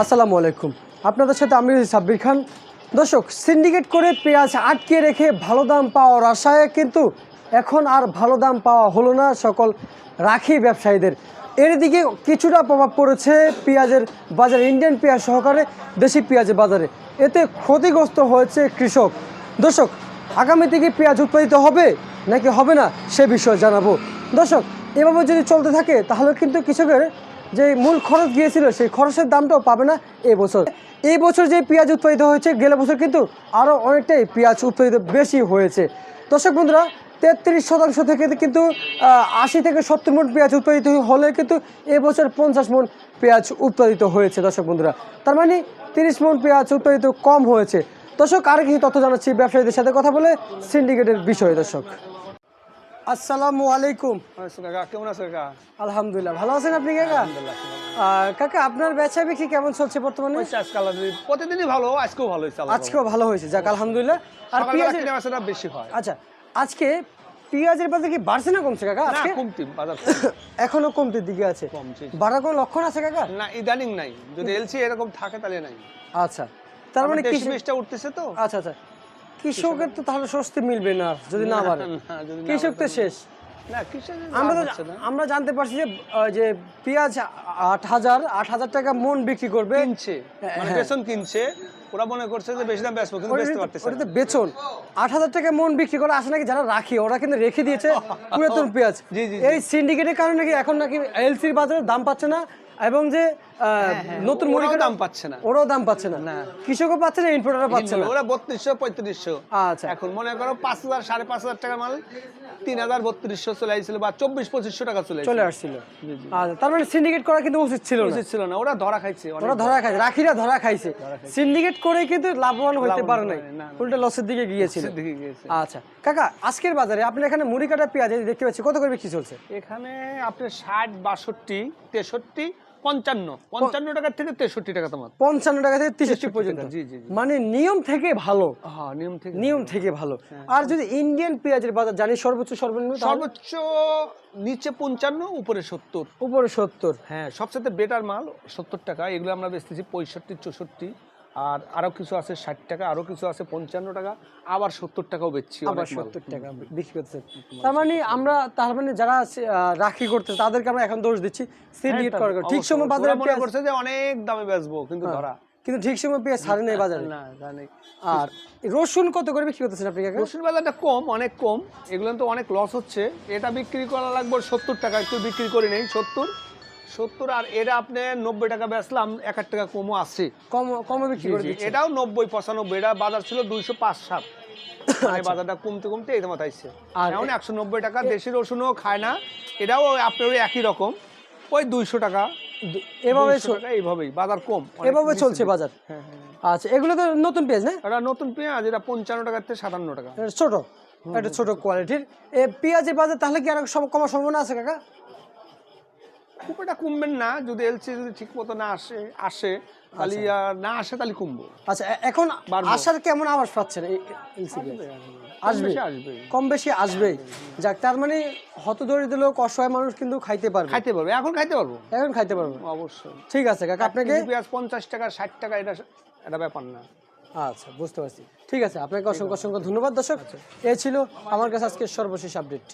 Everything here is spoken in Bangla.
আসসালামু আলাইকুম। আপনাদের সাথে আমি সাব্বির খান। দর্শক, সিন্ডিকেট করে পেঁয়াজ আটকে রেখে ভালো দাম পাওয়ার আশায় কিন্তু এখন আর ভালো দাম পাওয়া হলো না সকল রাখি ব্যবসায়ীদের। এর দিকে কিছুটা প্রভাব পড়েছে পেঁয়াজের বাজারে, ইন্ডিয়ান পেঁয়াজ সহকারে দেশি পেঁয়াজের বাজারে। এতে ক্ষতিগ্রস্ত হয়েছে কৃষক। দর্শক, আগামী থেকে পেঁয়াজ উৎপাদিত হবে নাকি হবে না সে বিষয়ে জানাবো। দর্শক, এভাবে যদি চলতে থাকে তাহলে কিন্তু কৃষকের যে মূল খরচ গিয়েছিল সেই খরচের দামটাও পাবে না এই বছর যে পেঁয়াজ উৎপাদিত হয়েছে গেলে বছর কিন্তু আরও অনেকটাই পেঁয়াজ উৎপাদিত বেশি হয়েছে। দর্শক বন্ধুরা, 33% থেকে কিন্তু 80 থেকে 70 মণ পেঁয়াজ উৎপাদিত হলে কিন্তু এবছর 50 মণ পেঁয়াজ উৎপাদিত হয়েছে। দর্শক বন্ধুরা, তার মানে 30 মণ পেঁয়াজ উৎপাদিত কম হয়েছে। দর্শক, আরও কিছু তথ্য জানাচ্ছি ব্যবসায়ীদের সাথে কথা বলে সিন্ডিকেটের বিষয়ে। দর্শক, আসসালামু আলাইকুম। কেমন আছো কাকা? আলহামদুলিল্লাহ, ভালো আছেন আপনি কাকা? কাকা, আপনার বেচা বিক্রি কেমন চলছে বর্তমানে? প্রতিদিনই ভালো, আজকেও ভালো হয়েছে। আজকেও ভালো হয়েছে, যাক আলহামদুলিল্লাহ। আর পেঁয়াজের বেচাটা বেশি হয়। আচ্ছা, আজকে পেঁয়াজের বাজার কি বাড়ছে না কমছে কাকা? আজকে কমতি বাজার এখনো কমতির দিকে আছে। বাড়ার কোনো লক্ষণ আছে কাকা? না, ইদানিং নাই। যদি এলসি এরকম থাকে তাহলে নাই। আচ্ছা, তার মানে কৃষিটা উঠতেছে তো। আচ্ছা আচ্ছা, কৃষকের তো তাহলে স্বস্তি মিলবে না যদি না বাড়ে। কৃষক তো শেষ। আমরা জানতে পারছি যে পেঁয়াজ 8,000 টাকা মন বিক্রি করবে, কিনছে, মানে বেচন কিনছে। ওরা মনে করছে যে বেশি দাম বেচবো, কিন্তু বেচতে পারতেছে না। ওটা তো বেচন 8,000 টাকা মন বিক্রি করে আসে নাকি যারা রাখি, ওরা কিন্তু রেখে দিয়েছে পুরাতন পেঁয়াজ। এই সিন্ডিকেটের কারণে নাকি এখন নাকি এলসির বাজারে দাম পাচ্ছে না, এবং যে নতুন মুড়ির দাম পাচ্ছে না, ওরাও দাম পাচ্ছে না, কৃষকও পাচ্ছে না, ইম্পোর্টারও পাচ্ছে না। ওরা 3200-3500। আচ্ছা, এখন মনে করো 5,000 5,500 টাকা মাল 3,000-3200 চলে আসছিল, বা 2400-2500 টাকা চলে আসছিল। আচ্ছা, তার মানে সিন্ডিকেট করা কিন্তু উচিত ছিল না। ওরা ধরা খাইছে, রাখিরা ধরা খাইছে। সিন্ডিকেট করে কিন্তু লাভবান হতে পারে নাই, উল্টো লসের দিকে গিয়েছিল। আচ্ছা কাকা, আজকের বাজারে আপনার এখানে মুড়ি কাটা পেঁয়াজ দেখতে পাচ্ছি, কত করে বিক্রি চলছে? এখানে আপনার 60, 62, 63, 55 টাকা থেকে 63 টাকা। তোমার 55 টাকা থেকে 63 পর্যন্ত। মানে নিয়ম থেকে ভালো। হ্যাঁ, নিয়ম থেকে ভালো। আর যদি ইন্ডিয়ান পেঁয়াজের বাজার জানি সর্বোচ্চ নিচে 55, উপরে 70। হ্যাঁ, সবচেয়ে বেটার মাল 70 টাকা। এগুলো আমরা বেচতেছি 65, 64। আর আরো কিছু আছে 60 টাকা, আরো কিছু আছে 55 টাকা, আবার 70 টাকাও বেচছি। আবার 70 টাকা বিক্রি করতেছে। তার মানে যারা রাখি করতে তাদেরকে আমরা এখন দোষ দিচ্ছি সিন্ডিকেট করে। ঠিক সময় বাজারে মনে করছে যে অনেক দামে বেচবো, কিন্তু ধরা, কিন্তু ঠিক সময় পেঁয়াজ ছাড়ে নেই বাজারে। না জানি। আর রসুন কত করে বিক্রি করতেছেন আপনি কাকা? রসুন বাজারটা কম, অনেক কম। এগুলো তো অনেক লস হচ্ছে। এটা বিক্রি করা লাগবে 70 টাকা, একটু বিক্রি করে নেই 70। আর এটা আপনি 90 টাকা বেচলাম, 1 টাকা কমও আছে, কমে বিক্রি করে দিচ্ছি। এটাও 90-95। এটা বাজার ছিল 205-7, বাজারটা কমতে কমতে এই দামে আইছে। আর এখন 190 টাকা। দেশি রসুনও খায় না, এটাও আপনার একই রকম, ওই 200 টাকা। এইভাবেই বাজার কম, এভাবে চলছে বাজার। আচ্ছা, এগুলো তো নতুন পেঁয়াজ না? এটা নতুন পেঁয়াজ, এটা 55 টাকা থেকে 57 টাকা। ছোট, এটা ছোট কোয়ালিটির পেঁয়াজের বাজার। তাহলে কি আর কমার সম্ভাবনা আছে কাকা? খুব এটা কমবেন না, যদি এলসি যদি ঠিক মতো না আসে তাহলে না আসে তাহলে কমবো। আচ্ছা, এখন আসার কেমন আওয়াজ পাচ্ছেন? আসবে, কম বেশি আসবে। যাক, তার মানে হতদরিদ্র লোক, অসহায় মানুষ কিন্তু খাইতে পারবে। এখন খাইতে পারবো অবশ্যই। ঠিক আছে কাকা, আপনাকে পেঁয়াজ 50 টাকা 60 টাকা এটা ব্যাপার না। আচ্ছা, বুঝতে পারছি। ঠিক আছে, আপনাকে অসংখ্য ধন্যবাদ। দর্শক, এই ছিল আমার কাছে আজকে সর্বশেষ আপডেট।